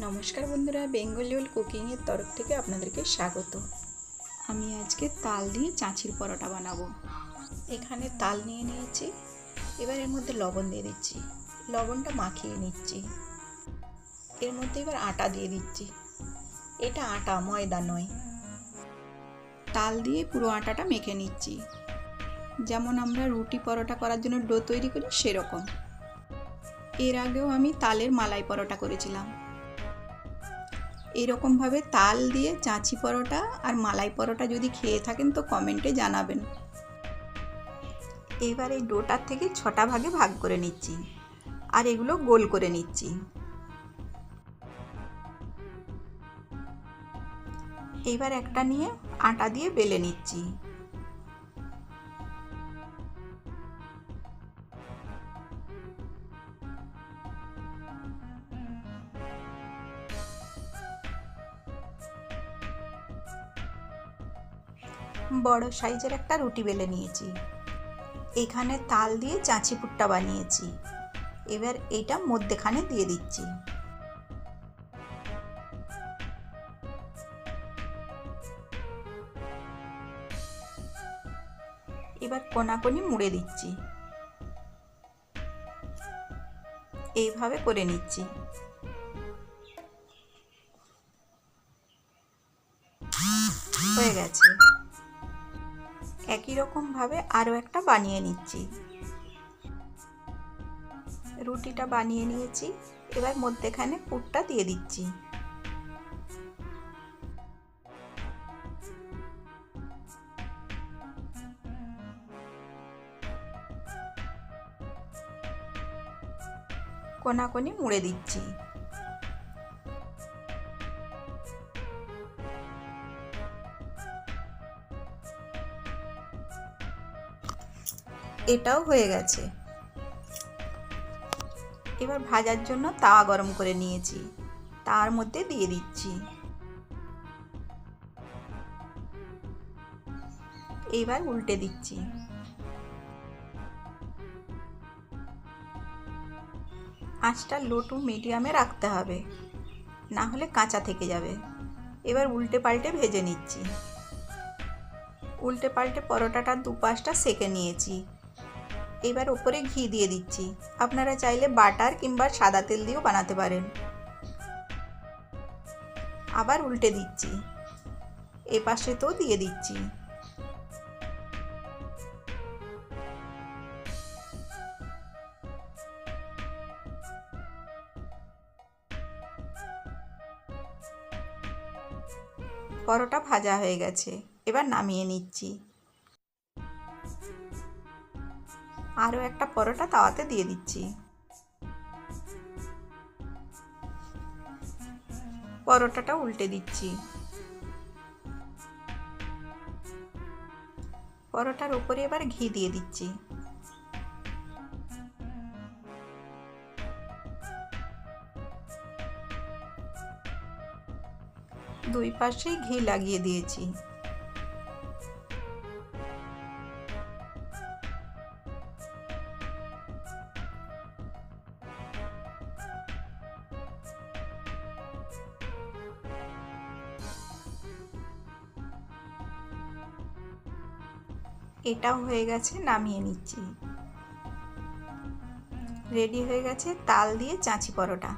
নমস্কার বন্ধুরা, বেঙ্গলি ওল কুকিংয়ের তরফ থেকে আপনাদেরকে স্বাগত। আমি আজকে তাল দিয়ে চাঁচির পরোটা বানাবো। এখানে তাল নিয়ে নিয়েছি, এবার এর মধ্যে লবণ দিয়ে দিচ্ছি। লবণটা মাখিয়ে নিচ্ছি। এর মধ্যে এবার আটা দিয়ে দিচ্ছি। এটা আটা, ময়দা নয়। তাল দিয়ে পুরো আটাটা মেখে নিচ্ছি, যেমন আমরা রুটি পরোটা করার জন্য ডো তৈরি করি সেরকম। এর আগেও আমি তালের মালাই পরোটা করেছিলাম। এরকমভাবে তাল দিয়ে চাঁচি পরোটা আর মালাই পরোটা যদি খেয়ে থাকেন তো কমেন্টে জানাবেন। এবার এই ডোটার থেকে 6টা ভাগে ভাগ করে নিচ্ছি আর এগুলো গোল করে নিচ্ছি। এবার একটা নিয়ে আটা দিয়ে বেলে নিচ্ছি। বড় সাইজের একটা রুটি বেলে নিয়েছি। এখানে তাল দিয়ে চাঁচি পুরটা বানিয়েছি। এবার এটা মধ্যেখানে দিয়ে দিচ্ছি। এবার কোনাকুনি মুড়ে দিচ্ছি। এইভাবে করে নিচ্ছি। হয়ে গেছে। একই রকমভাবে আরও একটা বানিয়ে নিচ্ছি। রুটিটা বানিয়ে নিয়েছি, এবার মধ্যেখানে পুরটা দিয়ে দিচ্ছি। কোনাকুনি মুড়ে দিচ্ছি। এটাও হয়ে গেছে। এবার ভাজার জন্য তাওয়া গরম করে নিয়েছি, তার মধ্যে দিয়ে দিচ্ছি। এবার উল্টে দিচ্ছি। আঁচটা লো টু মিডিয়ামে রাখতে হবে, না হলে কাঁচা থেকে যাবে। এবার উল্টে পাল্টে ভেজে নিচ্ছি। উল্টে পাল্টে পরোটাটা দুপাশটা সেঁকে নিয়েছি। এবার ওপরে ঘি দিয়ে দিচ্ছি। আপনারা চাইলে বাটার কিংবা সাদা তেল দিয়েও বানাতে পারেন। আবার উল্টে দিচ্ছি। এ পাশেতেও দিয়ে দিচ্ছি। পরোটা ভাজা হয়ে গেছে, এবার নামিয়ে নিচ্ছি। আরও একটা পরোটা তাওয়াতে দিয়ে দিচ্ছি। পরোটাটা উল্টে দিচ্ছি। পরোটার উপরে এবার ঘি দিয়ে দিচ্ছি। দুই পাশেই ঘি লাগিয়ে দিয়েছি। এটাও হয়ে গেছে, নামিয়ে নিচ্ছি। রেডি হয়ে গেছে তাল দিয়ে চাঁচি পরোটা।